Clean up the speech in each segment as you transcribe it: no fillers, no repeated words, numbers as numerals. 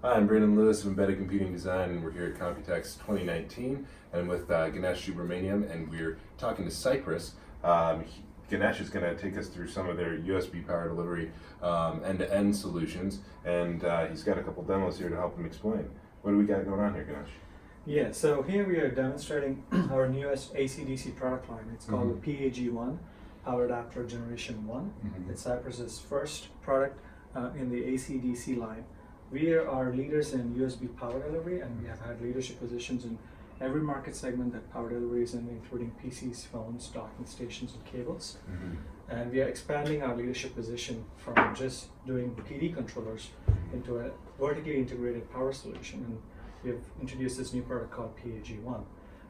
Hi, I'm Brandon Lewis of Embedded Computing Design, and we're here at Computex 2019, and I'm with Ganesh Subramaniam, and we're talking to Cypress. Ganesh is going to take us through some of their USB power delivery end-to-end solutions, and he's got a couple demos here to help him explain. What do we got going on here, Ganesh? Yeah, so here we are demonstrating our newest AC/DC product line. It's called the PAG1, Power Adapter Generation 1. It's Cypress's first product in the AC/DC line. We are leaders in USB power delivery, and we have had leadership positions in every market segment that power delivery is in, including PCs, phones, docking stations, and cables. And we are expanding our leadership position from just doing PD controllers into a vertically integrated power solution. And we have introduced this new product called PAG1.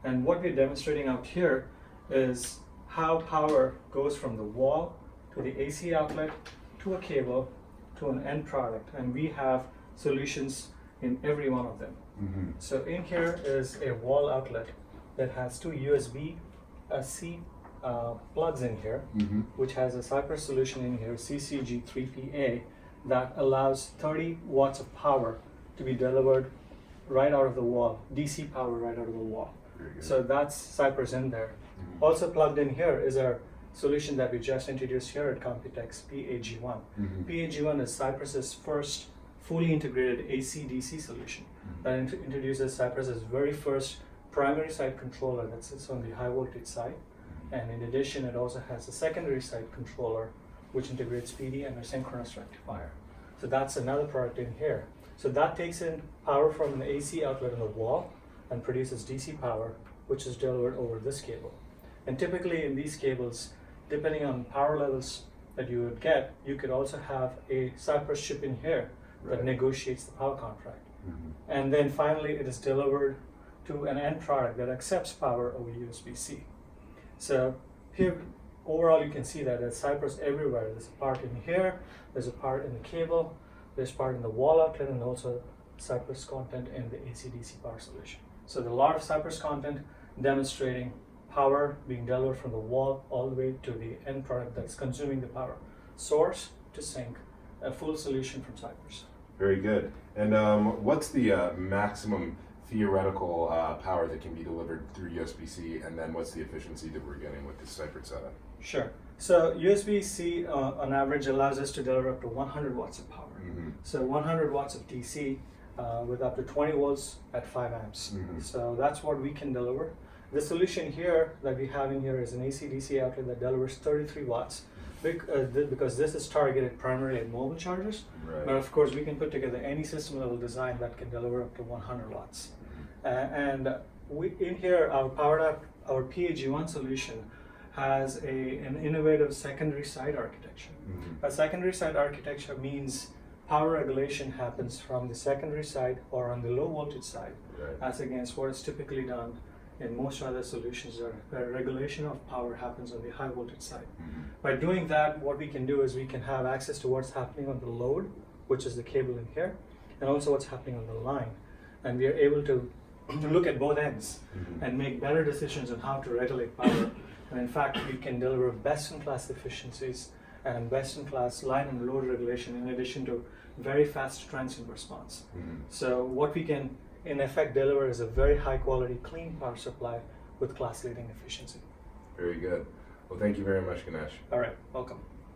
And what we're demonstrating out here is how power goes from the wall to the AC outlet to a cable to an end product. And we have solutions in every one of them. So in here is a wall outlet that has two USB-C plugs in here, which has a Cypress solution in here, CCG3PA, that allows 30 watts of power to be delivered right out of the wall, DC power right out of the wall. So that's Cypress in there. Also plugged in here is our solution that we just introduced here at Computex, PAG1. PAG1 is Cypress's first fully integrated AC/DC solution that introduces Cypress's very first primary side controller that sits on the high voltage side. And in addition, it also has a secondary side controller which integrates PD and a synchronous rectifier. So that's another product in here. So that takes in power from an AC outlet on the wall and produces DC power, which is delivered over this cable. And typically in these cables, depending on power levels that you would get, you could also have a Cypress chip in here that negotiates the power contract. And then finally it is delivered to an end product that accepts power over USB-C. So here overall you can see that there's Cypress everywhere. There's a part in here, there's a part in the cable, there's part in the wall outlet, and also Cypress content in the AC/DC power solution. So there's a lot of Cypress content demonstrating power being delivered from the wall all the way to the end product that's consuming the power. Source to sync, a full solution from Cypress. Very good. And what's the maximum theoretical power that can be delivered through USB-C, and then what's the efficiency that we're getting with this Cypress setup? Sure. So USB-C on average allows us to deliver up to 100 watts of power. So 100 watts of DC with up to 20 volts at 5 amps. So that's what we can deliver. The solution here that we have in here is an AC/DC outlet that delivers 33 watts because this is targeted primarily at mobile chargers. But of course we can put together any system level design that can deliver up to 100 watts. In here our PAG1 solution has an innovative secondary side architecture. A secondary side architecture means power regulation happens from the secondary side or on the low voltage side, as against what is typically done in most other solutions where regulation of power happens on the high voltage side. By doing that, what we can do is we can have access to what's happening on the load, which is the cable in here, and also what's happening on the line. And we are able to look at both ends and make better decisions on how to regulate power. And in fact, we can deliver best-in-class efficiencies and best-in-class line and load regulation in addition to very fast transient response. So what we can in effect deliver is a very high quality clean power supply with class leading efficiency. Very good. Well, thank you very much, Ganesh. All right, welcome.